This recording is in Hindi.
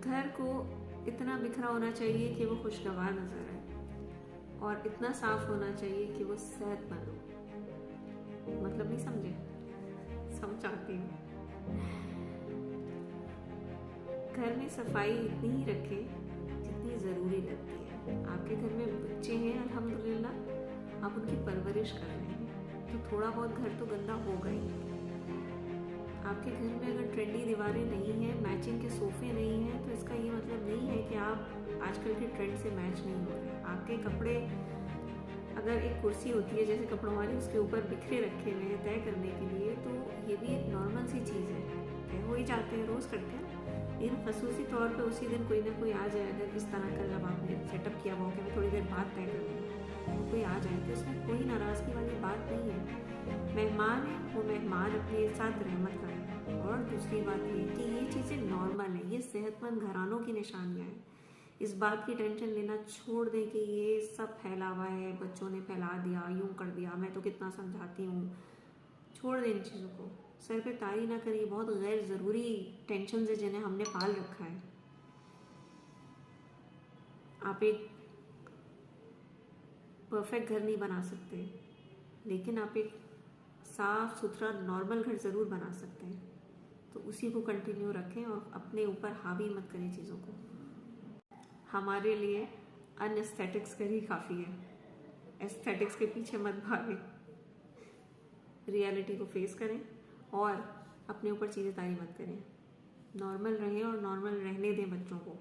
घर को इतना बिखरा होना चाहिए कि वो खुशगवार नजर आए और इतना साफ होना चाहिए कि वो सेहतमंद हो। मतलब नहीं समझे? समझाती हूँ। घर में सफाई इतनी ही रखें जितनी ज़रूरी लगती है। आपके घर में बच्चे हैं अल्हम्दुलिल्लाह, आप उनकी परवरिश कर रहे हैं, तो थोड़ा बहुत घर तो गंदा होगा ही। आपके घर में अगर ट्रेंडी दीवारें नहीं हैं, मैचिंग के सोफे नहीं हैं, तो इसका ये मतलब नहीं है कि आप आजकल के ट्रेंड से मैच नहीं हो रहे। आपके कपड़े, अगर एक कुर्सी होती है जैसे कपड़ों वाली, उसके ऊपर बिखरे रखे हुए हैं तय करने के लिए, तो ये भी एक नॉर्मल सी चीज़ है, तय हो ही जाते हैं, रोज़ करते हैं। लेकिन खसूसी तौर पे उसी दिन कोई ना कोई आ जाए, अगर इस तरह का जब आपने सेटअप किया हुआ कि मैं थोड़ी देर बाद तय करूँगी, तो कोई आ जाए तो इसमें कोई नाराज़गी वाली बात नहीं है। मेहमान है, वो मेहमान अपने साथ रहमत करें। और दूसरी बात ये कि ये चीज़ें नॉर्मल है, ये सेहतमंद घरानों की निशानियाँ हैं। इस बात की टेंशन लेना छोड़ दें कि ये सब फैलावा है, बच्चों ने फैला दिया, यूं कर दिया, मैं तो कितना समझाती हूँ। छोड़ दें इन चीज़ों को, सर पे तारी ना करिए। बहुत गैर ज़रूरी टेंशन है जिन्हें हमने पाल रखा है। आप एक परफेक्ट घर नहीं बना सकते, लेकिन आप एक साफ सुथरा नॉर्मल घर ज़रूर बना सकते हैं। तो उसी को कंटिन्यू रखें और अपने ऊपर हावी मत करें चीज़ों को। हमारे लिए अनएस्थेटिक्स घर ही काफ़ी है, एस्थेटिक्स के पीछे मत भागें। रियलिटी को फेस करें और अपने ऊपर चीज़ें तारी मत करें। नॉर्मल रहें और नॉर्मल रहने दें बच्चों को।